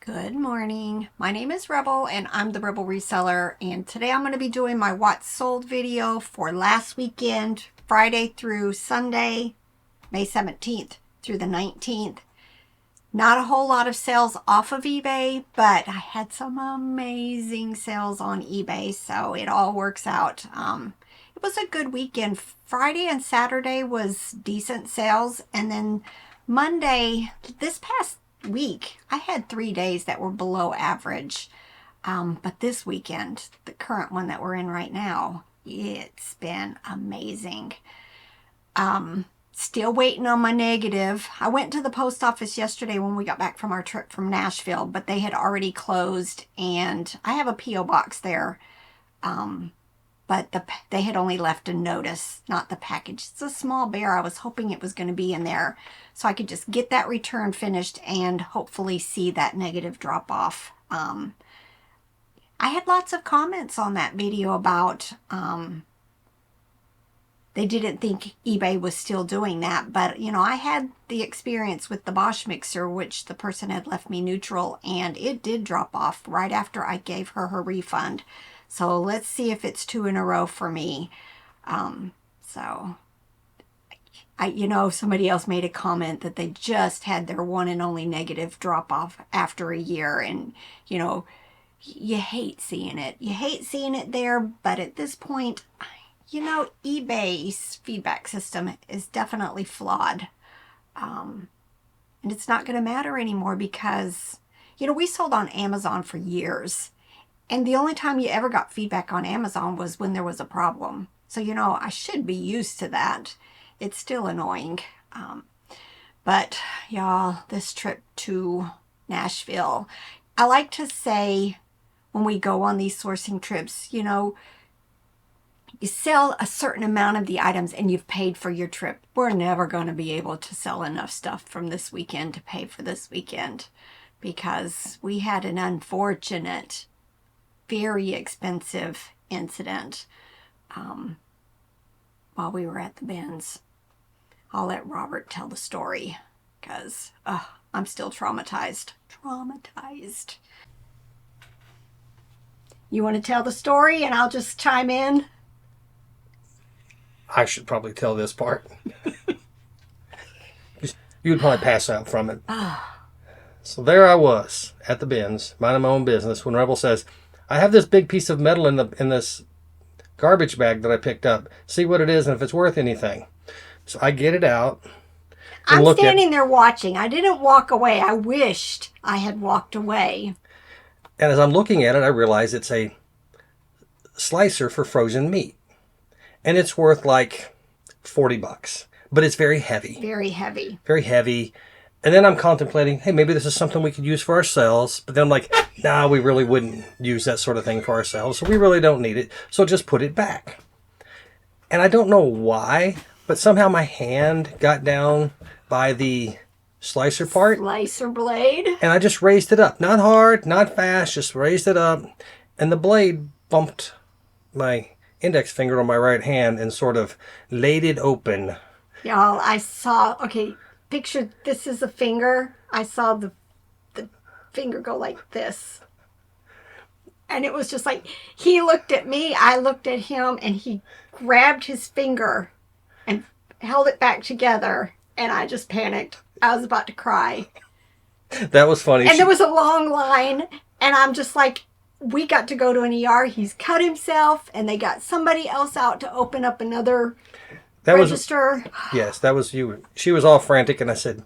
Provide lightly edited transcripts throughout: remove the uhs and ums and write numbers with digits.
Good morning. My name is Rebel and I'm the Rebel Reseller, and today I'm going to be doing my What's Sold video for last weekend, Friday through Sunday, May 17th through the 19th. Not a whole lot of sales off of eBay, but I had some amazing sales on eBay, so it all works out. It was a good weekend. Friday and Saturday was decent sales, and then Monday, this past week, I had 3 days that were below average. But this weekend, the current one that we're in right now, it's been amazing. Still waiting on my negative. I went to the post office yesterday when we got back from our trip from Nashville, but they had already closed, and I have a P.O. box there. But they had only left a notice, not the package. It's a small bear. I was hoping it was going to be in there so I could just get that return finished and hopefully see that negative drop off. I had lots of comments on that video about they didn't think eBay was still doing that. But, you know, I had the experience with the Bosch mixer, which the person had left me neutral, and it did drop off right after I gave her her refund. So let's see if it's 2 in a row for me. Somebody else made a comment that they just had their one and only negative drop off after a year. And, you know, you hate seeing it. You hate seeing it there. But at this point, you know, eBay's feedback system is definitely flawed. And it's not going to matter anymore because, you know, we sold on Amazon for years. And the only time you ever got feedback on Amazon was when there was a problem. So, you know, I should be used to that. It's still annoying. But, y'all, this trip to Nashville, I like to say when we go on these sourcing trips, you know, you sell a certain amount of the items and you've paid for your trip. We're never going to be able to sell enough stuff from this weekend to pay for this weekend because we had an unfortunate, very expensive incident while we were at the bins. I'll let Robert tell the story because I'm still traumatized. You want to tell the story and I'll just chime in? I should probably tell this part. You would probably pass out from it. So there I was at the bins, minding my own business, when Rebel says, I have this big piece of metal in this garbage bag that I picked up. See what it is and if it's worth anything. So I get it out. I'm standing there watching. I didn't walk away. I wished I had walked away. And as I'm looking at it, I realize it's a slicer for frozen meat. And it's worth like $40. But it's very heavy. Very heavy. Very heavy. And then I'm contemplating, hey, maybe this is something we could use for ourselves. But then I'm like, nah, we really wouldn't use that sort of thing for ourselves. So we really don't need it. So just put it back. And I don't know why, but somehow my hand got down by the slicer part. Slicer blade. And I just raised it up. Not hard, not fast, just raised it up. And the blade bumped my index finger on my right hand and sort of laid it open. Y'all, I saw, okay, picture this is a finger. I saw the finger go like this. And it was just like, he looked at me, I looked at him, and he grabbed his finger and held it back together. And I just panicked. I was about to cry. That was funny. And there was a long line, and I'm just like, we got to go to an ER. He's cut himself, and they got somebody else out to open up another register. Yes, that was you. She was all frantic, and I said...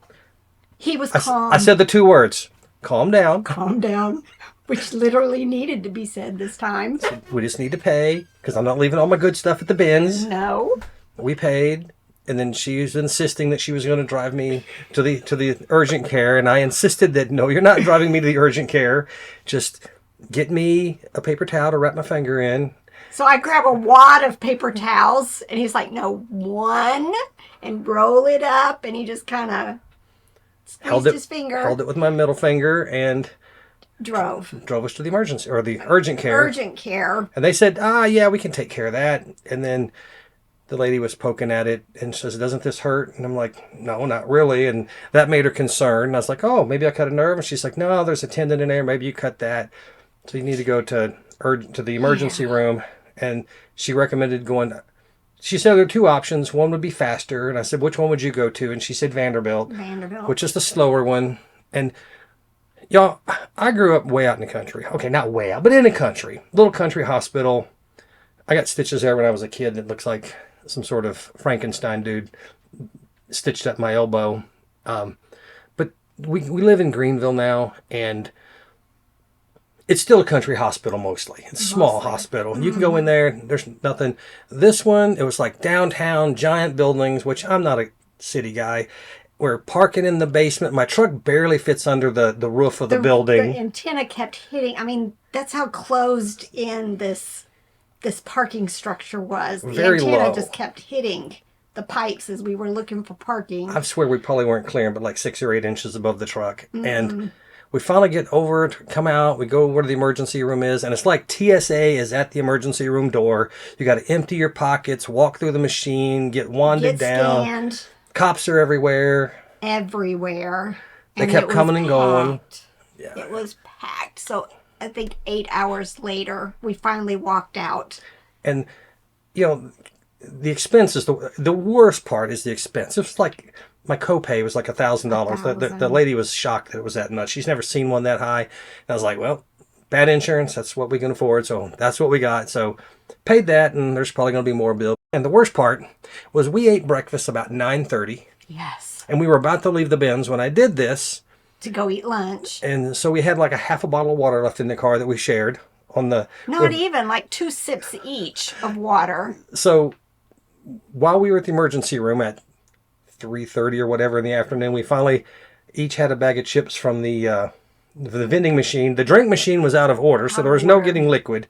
He was calm. I said the 2 words, calm down. Calm down, which literally needed to be said this time. We just need to pay, because I'm not leaving all my good stuff at the bins. No. We paid, and then she was insisting that she was going to drive me to the urgent care, and I insisted that, no, you're not driving me to the urgent care. Just get me a paper towel to wrap my finger in. So I grab a wad of paper towels, and he's like, no, one, and roll it up, and he just kind of squeezed his finger. Held it with my middle finger, and drove us to the emergency, or the urgent care. Urgent care. And they said, yeah, we can take care of that. And then the lady was poking at it and says, "Doesn't this hurt?" And I'm like, "No, not really." And that made her concerned. And I was like, "Oh, maybe I cut a nerve." And she's like, "No, there's a tendon in there. Maybe you cut that. So you need to go to the emergency Yeah. room." And she recommended going. She said there are two options. One would be faster. And I said, "Which one would you go to?" And she said Vanderbilt, which Vanderbilt. is the slower one. And y'all, I grew up way out in the country. Okay, not way out, but in the country. Little country hospital. I got stitches there when I was a kid that looks like some sort of Frankenstein dude stitched up my elbow. But we live in Greenville now, and it's still a country hospital mostly. It's a small Mostly. hospital. You can go in there, there's nothing. This one, it was like downtown, giant buildings, which I'm not a city guy. We're parking in the basement. My truck barely fits under the roof of the building. The antenna kept hitting. I mean, that's how closed in this parking structure was. The Very antenna low. just kept hitting the pipes as we were looking for parking. I swear we probably weren't clearing, but like 6 or 8 inches above the truck. And we finally get over it, come out, we go where the emergency room is, and it's like TSA is at the emergency room door. You got to empty your pockets, walk through the machine, get wanded down. Scanned Cops are everywhere. everywhere. They And kept it was coming and going. packed. It was packed. So I think 8 hours later, we finally walked out. And, you know, the expense is the worst part is the expense. It was like my copay was like $1,000. The lady was shocked that it was that much. She's never seen one that high. And I was like, well, bad insurance. That's what we can afford. So that's what we got. So paid that, and there's probably going to be more bill. And the worst part was we ate breakfast about 9:30, Yes. and we were about to leave the bins when I did this. To go eat lunch. And so we had like a half a bottle of water left in the car that we shared on the. Not even, like 2 sips each of water. So while we were at the emergency room at 3:30 or whatever in the afternoon, we finally each had a bag of chips from the vending machine. The drink machine was out of order, so there was no getting liquid.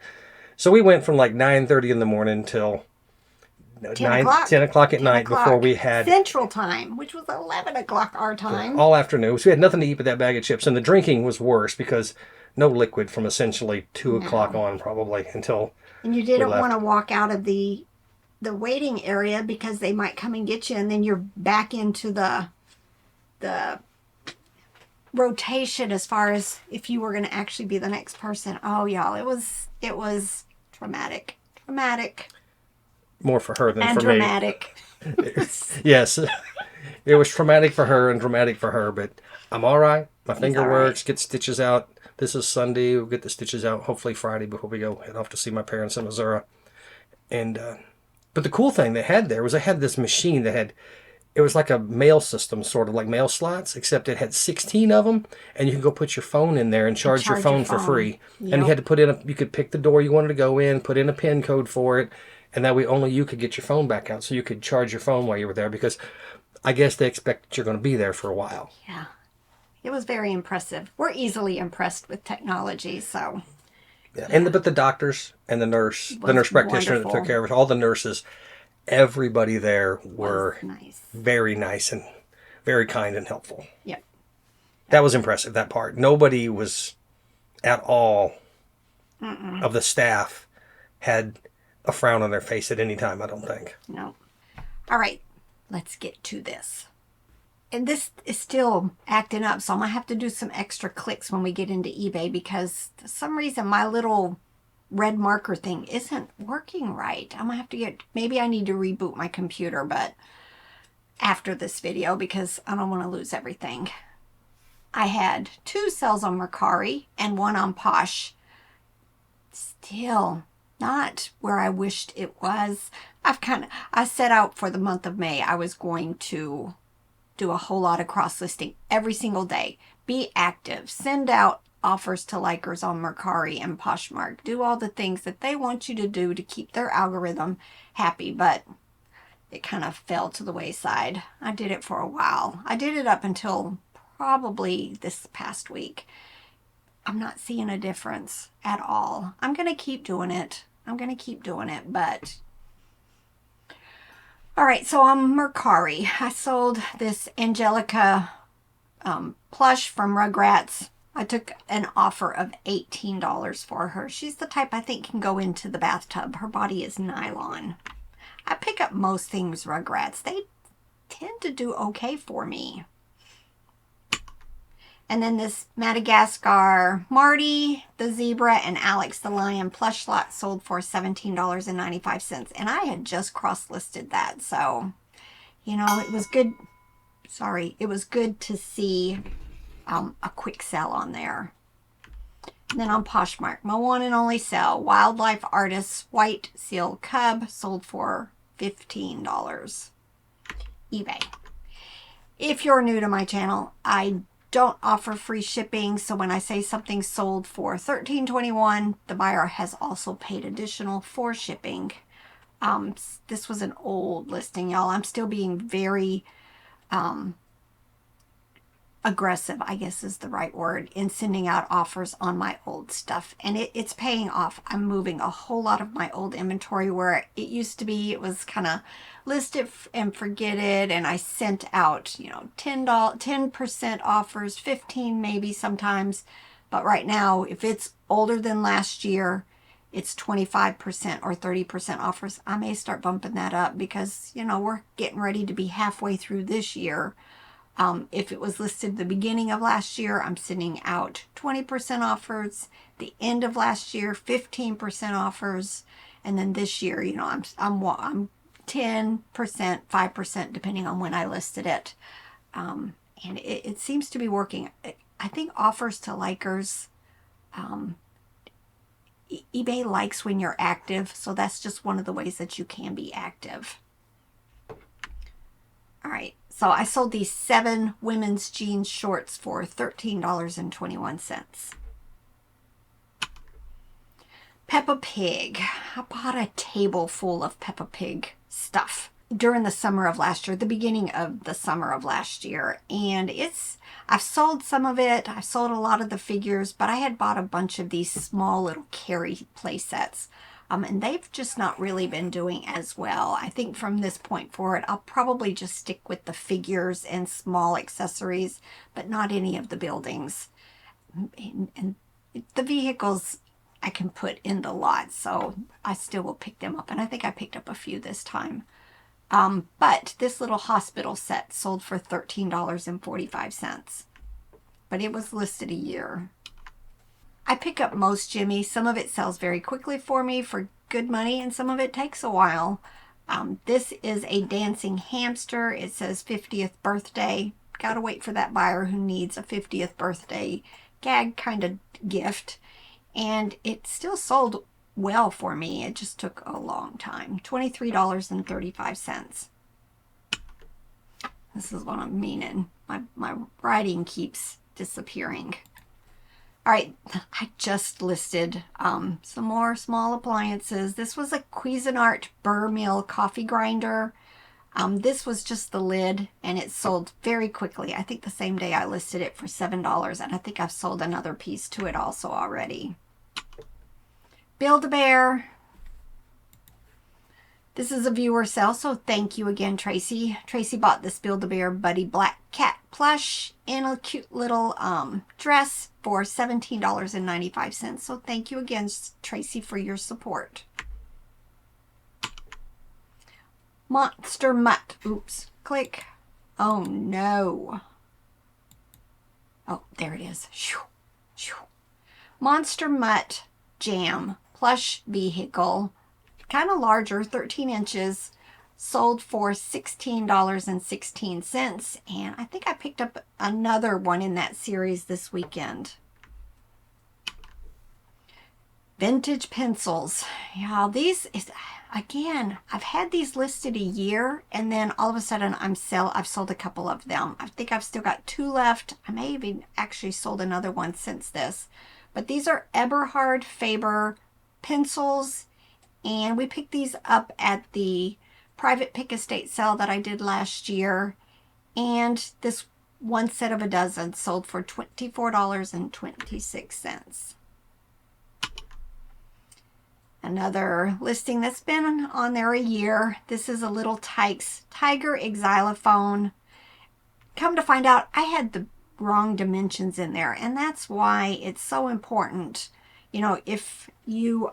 So we went from like 9:30 in the morning till 10 o'clock at night before we had Central Time, which was 11 o'clock our time. all afternoon. So we had nothing to eat but that bag of chips, and the drinking was worse because no liquid from essentially 2 o'clock on probably until. And you didn't want to walk out of the waiting area because they might come and get you, and then you're back into the rotation as far as if you were going to actually be the next person. Oh, y'all, it was traumatic. More for her than And for dramatic. me. Yes, it was traumatic for her and dramatic for her, but I'm all right. My finger works. Get stitches out. This is Sunday. We'll get the stitches out hopefully Friday before we go head off to see my parents in Missouri. And but the cool thing they had there was they had this machine that had, it was like a mail system, sort of like mail slots, except it had 16 of them, and you could go put your phone in there and charge your phone for free. Yep. And you had to put in you could pick the door you wanted to go in, put in a PIN code for it, and that way only you could get your phone back out, so you could charge your phone while you were there, because I guess they expect that you're going to be there for a while. Yeah. It was very impressive. We're easily impressed with technology, so. Yeah. But the doctors and the nurse practitioner that took care of it, all the nurses, everybody there were very nice and very kind and helpful. Yep. That was impressive, that part. Nobody was at all of the staff had a frown on their face at any time, I don't think. No. All right, let's get to this. And this is still acting up, so I'm going to have to do some extra clicks when we get into eBay because for some reason my little red marker thing isn't working right. I'm going to have to maybe I need to reboot my computer, but after this video because I don't want to lose everything. I had 2 sales on Mercari and 1 on Posh. Still not where I wished it was. I set out for the month of May. I was going to do a whole lot of cross-listing every single day. Be active. Send out offers to likers on Mercari and Poshmark. Do all the things that they want you to do to keep their algorithm happy, but it kind of fell to the wayside. I did it for a while. I did it up until probably this past week. I'm not seeing a difference at all. I'm going to keep doing it. But all right, so on Mercari, I sold this Angelica plush from Rugrats. I took an offer of $18 for her. She's the type I think can go into the bathtub. Her body is nylon. I pick up most things Rugrats. They tend to do okay for me. And then this Madagascar Marty, the zebra, and Alex the lion plush lot sold for $17.95. And I had just cross-listed that. So, you know, it was good. Sorry, it was good to see a quick sell on there. And then on Poshmark, my one and only sale, Wildlife Artists White Seal Cub sold for $15. eBay. If you're new to my channel, I don't offer free shipping, so when I say something sold for $13.21, the buyer has also paid additional for shipping. This was an old listing, y'all. I'm still being very aggressive, I guess is the right word, in sending out offers on my old stuff, and it's paying off. I'm moving a whole lot of my old inventory where it used to be it was kind of list it and forget it, and I sent out, you know, 10% offers, 15 maybe sometimes, but right now if it's older than last year, it's 25% or 30% offers. I may start bumping that up because, you know, we're getting ready to be halfway through this year. If it was listed the beginning of last year, I'm sending out 20% offers. The end of last year, 15% offers, and then this year, you know, I'm 10%, 5%, depending on when I listed it. And it seems to be working. I think offers to likers. eBay likes when you're active, so that's just one of the ways that you can be active. All right. So I sold these 7 women's jeans shorts for $13.21. Peppa Pig. I bought a table full of Peppa Pig stuff during the summer of last year, the beginning of the summer of last year. And I've sold some of it. I've sold a lot of the figures, but I had bought a bunch of these small little carry play sets. And they've just not really been doing as well. I think from this point forward, I'll probably just stick with the figures and small accessories, but not any of the buildings. And the vehicles I can put in the lot, so I still will pick them up. And I think I picked up a few this time. But this little hospital set sold for $13.45. But it was listed a year. I pick up most Jimmy. Some of it sells very quickly for me for good money, and some of it takes a while. This is a dancing hamster. It says 50th birthday. Gotta wait for that buyer who needs a 50th birthday gag kind of gift. And it still sold well for me. It just took a long time. $23.35. This is what I'm meaning. My writing keeps disappearing. All right, I just listed some more small appliances. This was a Cuisinart Burr Mill coffee grinder. This was just the lid, and it sold very quickly. I think the same day I listed it for $7, and I think I've sold another piece to it also already. Build-A-Bear. This is a viewer sale, so thank you again, Tracy. Tracy bought this Build-A-Bear Buddy Black Cat plush in a cute little dress for $17.95. So thank you again, Tracy, for your support. Monster Mutt. Oops. Click. Oh, no. Oh, there it is. Monster Mutt Jam plush vehicle. Kind of larger, 13 inches, sold for $16.16, and I think I picked up another one in that series this weekend. Vintage pencils. Yeah, these is, again, I've had these listed a year, and then all of a sudden I've sold a couple of them. I think I've still got 2 left. I may have even actually sold another one since this, but these are Eberhard Faber pencils. And we picked these up at the private pick estate sale that I did last year. And this one set of a dozen sold for $24.26. Another listing that's been on there a year. This is a little Tykes Tiger xylophone. Come to find out, I had the wrong dimensions in there. And that's why it's so important. You know, if you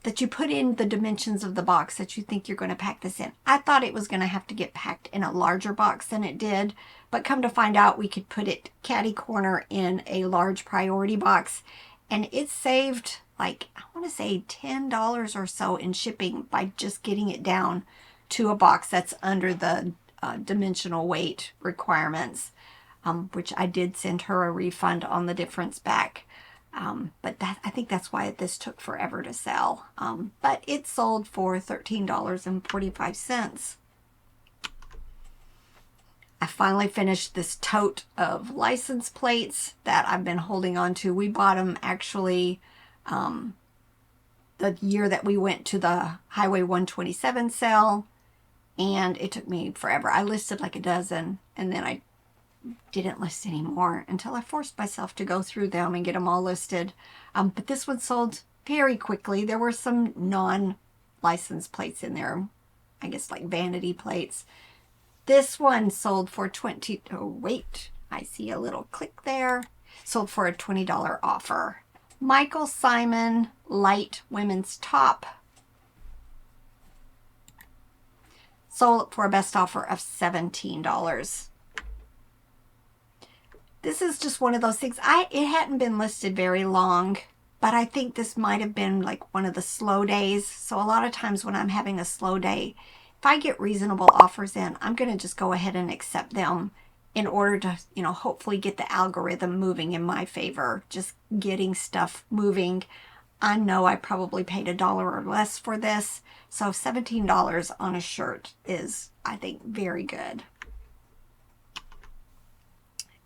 that you put in the dimensions of the box that you think you're going to pack this in. I thought it was going to have to get packed in a larger box than it did, but come to find out we could put it catty corner in a large priority box, and it saved like, I want to say $10 or so in shipping by just getting it down to a box that's under the dimensional weight requirements, which I did send her a refund on the difference back. But I think that's why this took forever to sell. But it sold for $13.45. I finally finished this tote of license plates that I've been holding on to. We bought them actually the year that we went to the Highway 127 sale, and it took me forever. I listed like a dozen, and then I didn't list anymore until I forced myself to go through them and get them all listed. But this one sold very quickly. There were some non-license plates in there, I guess like vanity plates. This one sold for oh wait, I see a little click there. Sold for a $20 offer. Michael Simon light women's top sold for a best offer of $17. This is just one of those things. It hadn't been listed very long, but I think this might have been like one of the slow days. So a lot of times when I'm having a slow day, if I get reasonable offers in, I'm going to just go ahead and accept them in order to, hopefully get the algorithm moving in my favor. Just getting stuff moving. I know I probably paid $1 or less for this. So $17 on a shirt is, I think, very good.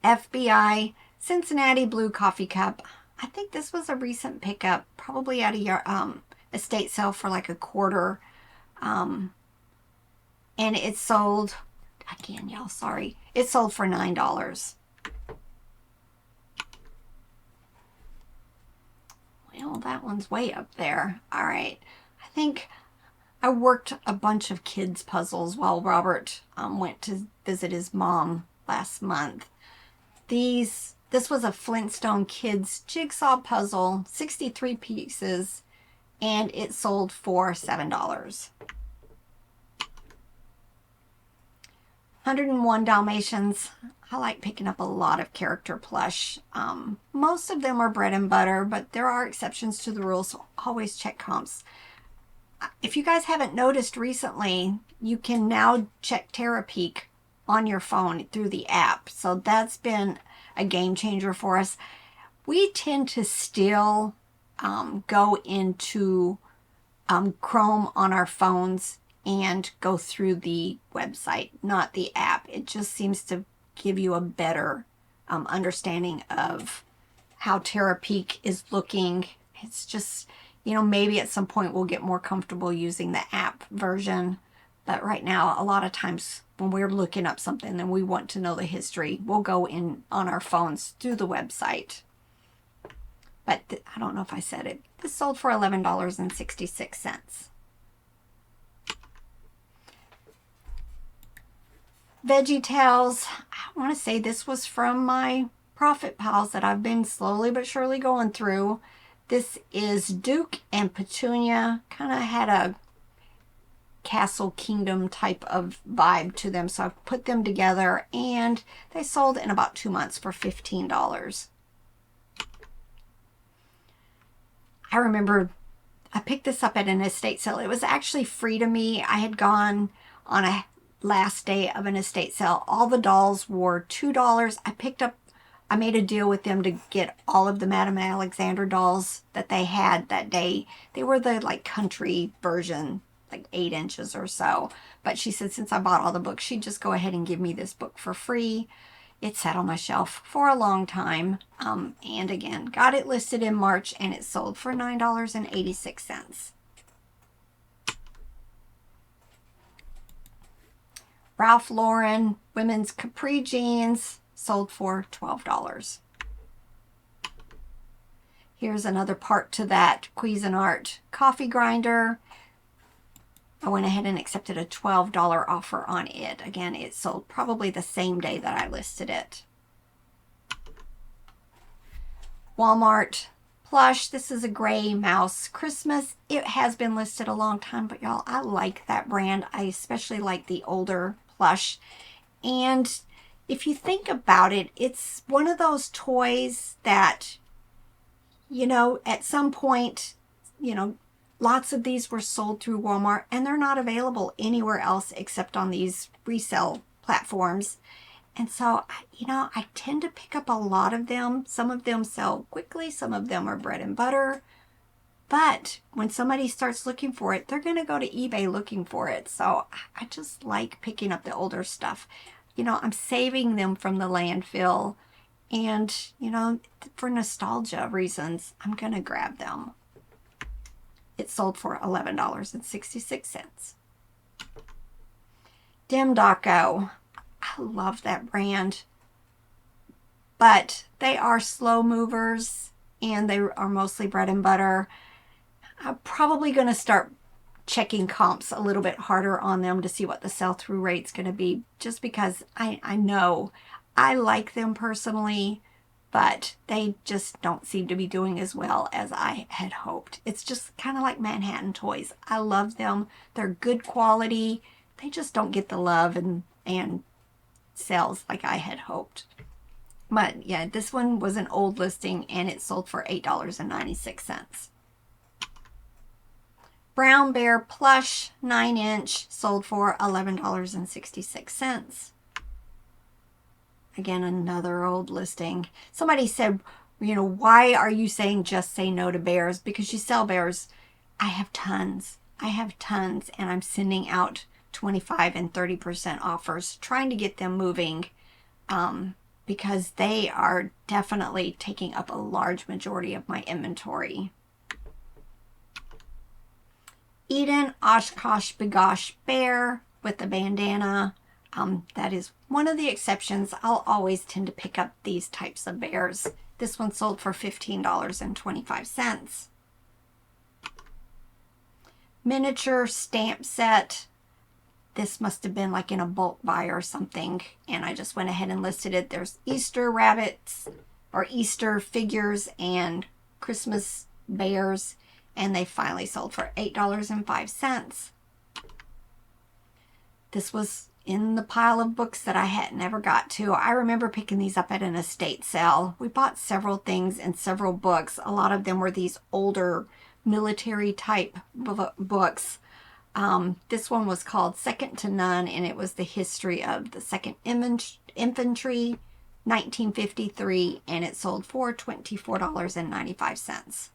FBI Cincinnati Blue Coffee Cup. I think this was a recent pickup, probably at a estate sale for like $1/4. And it sold, again, y'all, sorry. It sold for $9. Well, that one's way up there. All right. I think I worked a bunch of kids' puzzles while Robert went to visit his mom last month. This was a Flintstone Kids jigsaw puzzle, 63 pieces, and it sold for $7. 101 Dalmatians. I like picking up a lot of character plush. Most of them are bread and butter, but there are exceptions to the rules, so always check comps. If you guys haven't noticed recently, you can now check Terapeak on your phone through the app. So that's been a game changer for us. We tend to still go into Chrome on our phones and go through the website, not the app. It just seems to give you a better understanding of how Terapeak is looking. It's just, maybe at some point we'll get more comfortable using the app version. But right now, a lot of times when we're looking up something and we want to know the history, we'll go in on our phones through the website. But I don't know if I said it. This sold for $11.66. Veggie Tales. I want to say this was from my profit piles that I've been slowly but surely going through. This is Duke and Petunia. Kind of had a Castle Kingdom type of vibe to them. So I've put them together and they sold in about 2 months for $15. I remember I picked this up at an estate sale. It was actually free to me. I had gone on a last day of an estate sale. All the dolls were $2. I made a deal with them to get all of the Madame Alexander dolls that they had that day. They were the like country version, like 8 inches or so. But she said since I bought all the books, she'd just go ahead and give me this book for free. It sat on my shelf for a long time. And again, got it listed in March and it sold for $9.86. Ralph Lauren women's capri jeans sold for $12. Here's another part to that Cuisinart coffee grinder. I went ahead and accepted a $12 offer on it. Again, it sold probably the same day that I listed it. Walmart plush. This is a gray mouse Christmas. It has been listed a long time, but y'all, I like that brand. I especially like the older plush. And if you think about it, it's one of those toys that, at some point, lots of these were sold through Walmart and they're not available anywhere else except on these resale platforms. And so, I tend to pick up a lot of them. Some of them sell quickly. Some of them are bread and butter. But when somebody starts looking for it, they're going to go to eBay looking for it. So I just like picking up the older stuff. I'm saving them from the landfill. And, for nostalgia reasons, I'm going to grab them. It sold for $11.66. Dim Daco. I love that brand. But they are slow movers and they are mostly bread and butter. I'm probably going to start checking comps a little bit harder on them to see what the sell-through rate's going to be, just because I know I like them personally, but they just don't seem to be doing as well as I had hoped. It's just kind of like Manhattan Toys. I love them. They're good quality. They just don't get the love and sales like I had hoped. But yeah, this one was an old listing and it sold for $8.96. Brown Bear Plush 9-inch sold for $11.66. Again, another old listing. Somebody said, why are you saying just say no to bears? Because you sell bears. I have tons. And I'm sending out 25 and 30% offers, trying to get them moving, because they are definitely taking up a large majority of my inventory. Eden Oshkosh Bagosh Bear with the bandana. That is one of the exceptions. I'll always tend to pick up these types of bears. This one sold for $15.25. Miniature stamp set. This must have been like in a bulk buy or something, and I just went ahead and listed it. There's Easter rabbits or Easter figures and Christmas bears, and they finally sold for $8.05. This was in the pile of books that I had never got to. I remember picking these up at an estate sale. We bought several things and several books. A lot of them were these older military type books. This one was called Second to None, and it was the history of the 2nd Infantry, 1953, and it sold for $24.95.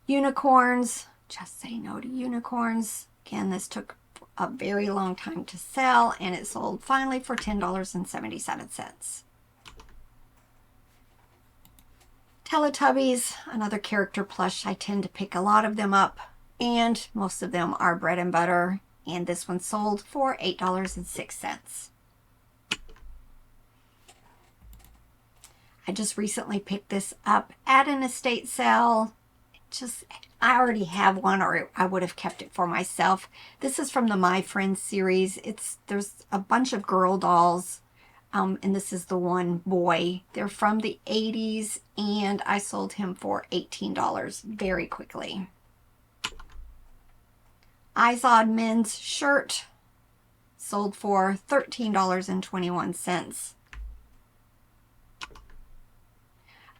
Unicorns. Just say no to unicorns. Again, this took a very long time to sell, and it sold finally for $10.77. Teletubbies, another character plush. I tend to pick a lot of them up, and most of them are bread and butter, and this one sold for $8.06. I just recently picked this up at an estate sale. I already have one, or I would have kept it for myself. This is from the My Friends series. There's a bunch of girl dolls, and this is the one boy. They're from the 80s, and I sold him for $18 very quickly. Izod men's shirt sold for $13.21.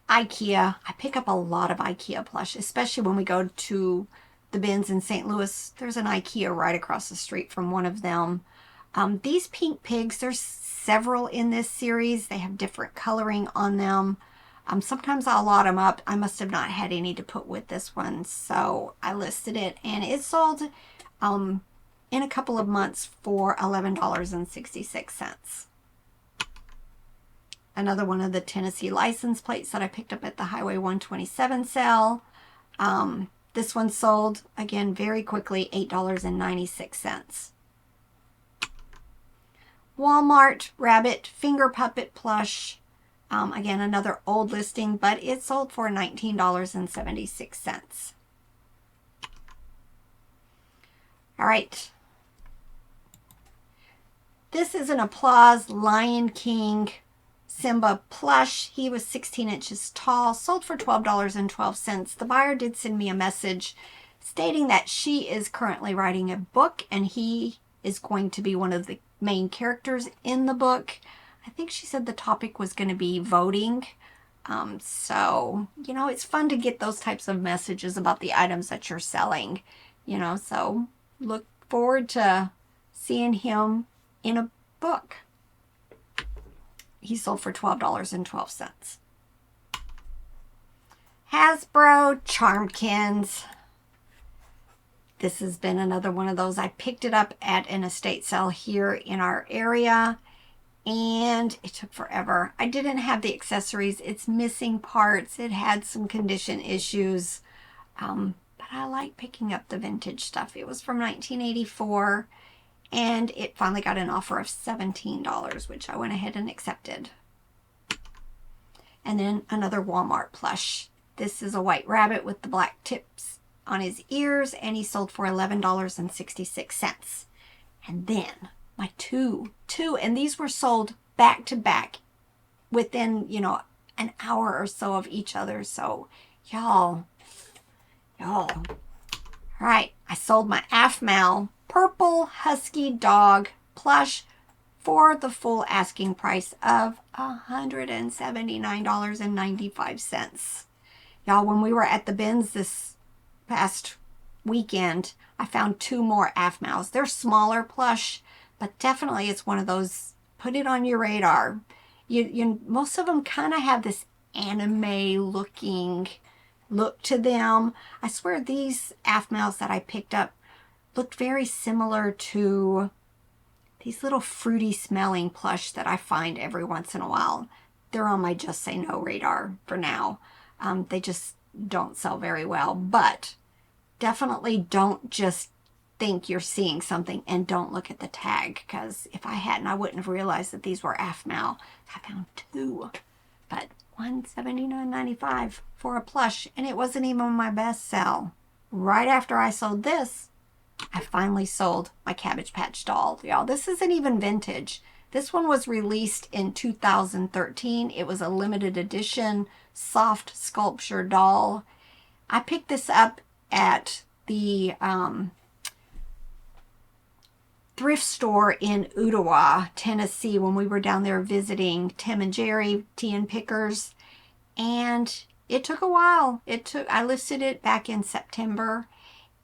IKEA. I pick up a lot of IKEA plush, especially when we go to the bins in St. Louis. There's an IKEA right across the street from one of them. These pink pigs, there's several in this series. They have different coloring on them. Sometimes I'll lot them up. I must have not had any to put with this one, so I listed it, and it sold in a couple of months for $11.66. Another one of the Tennessee license plates that I picked up at the Highway 127 sale. This one sold, again, very quickly, $8.96. Walmart Rabbit Finger Puppet Plush. Again, another old listing, but it sold for $19.76. All right. This is an Applause Lion King Simba plush. He was 16 inches tall, sold for $12.12. The buyer did send me a message stating that she is currently writing a book and he is going to be one of the main characters in the book. I think she said the topic was going to be voting. So, you know, it's fun to get those types of messages about the items that you're selling, you know, so look forward to seeing him in a book. He sold for $12.12. Hasbro Charmkins. This has been another one of those. I picked it up at an estate sale here in our area, and it took forever. I didn't have the accessories. It's missing parts. It had some condition issues, but I like picking up the vintage stuff. It was from 1984, and it finally got an offer of $17, which I went ahead and accepted. And then another Walmart plush. This is a white rabbit with the black tips on his ears, and he sold for $11.66. And then my two, and these were sold back to back within, you know, an hour or so of each other. So y'all. All right, I sold my AFMAL purple husky dog plush for the full asking price of $179.95. Y'all, when we were at the bins this past weekend, I found two more AFMALs. They're smaller plush, but definitely it's one of those, put it on your radar. You most of them kind of have this anime looking look to them. I swear these AFMALs that I picked up looked very similar to these little fruity smelling plush that I find every once in a while. They're on my Just Say No radar for now. They just don't sell very well, but definitely don't just think you're seeing something and don't look at the tag, because if I hadn't, I wouldn't have realized that these were AFMAL. I found two, but $179.95 for a plush, and it wasn't even my best sell. Right after I sold this, I finally sold my Cabbage Patch doll. Y'all, this isn't even vintage. This one was released in 2013. It was a limited edition soft sculpture doll. I picked this up at the thrift store in Ottawa, Tennessee, when we were down there visiting Tim and Jerry, Tea and Pickers, and it took a while. I listed it back in September,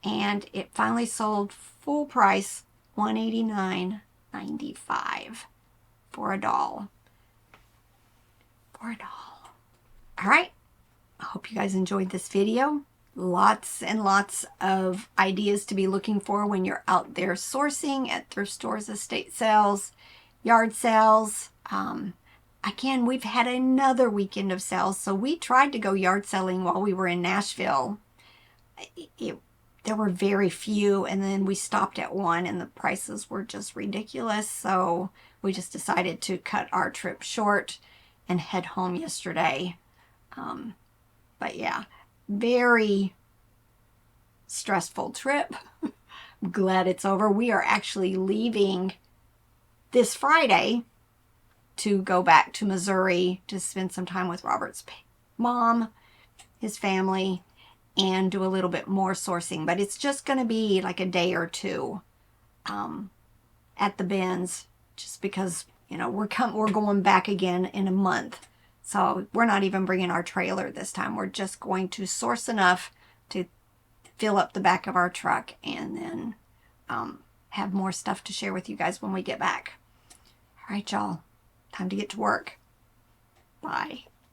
and it finally sold full price, $189.95 for a doll. All right, I hope you guys enjoyed this video. Lots and lots of ideas to be looking for when you're out there sourcing at thrift stores, estate sales, yard sales. Again, we've had another weekend of sales, so we tried to go yard selling while we were in Nashville. There were very few, and then we stopped at one, and the prices were just ridiculous, so we just decided to cut our trip short and head home yesterday. But yeah, very stressful trip. I'm glad it's over. We are actually leaving this Friday to go back to Missouri to spend some time with Robert's mom, his family, and do a little bit more sourcing. But it's just going to be like a day or two at the bins, just because, you know, we're going back again in a month. So we're not even bringing our trailer this time. We're just going to source enough to fill up the back of our truck, and then have more stuff to share with you guys when we get back. All right, y'all. Time to get to work. Bye.